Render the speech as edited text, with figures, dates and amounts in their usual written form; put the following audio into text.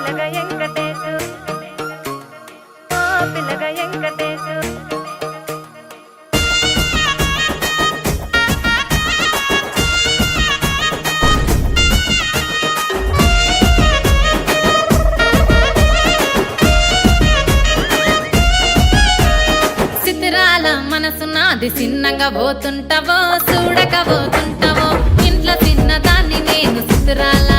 పిల్లగా వెంకటేశు ఓ పిల్లగా వెంకటేశు చిత్రాల మనసు నాది చిన్నగా పోతుంటావో చూడక పోతుంటావో ఇంట్లో చిన్నదాన్ని నేను చిత్రాల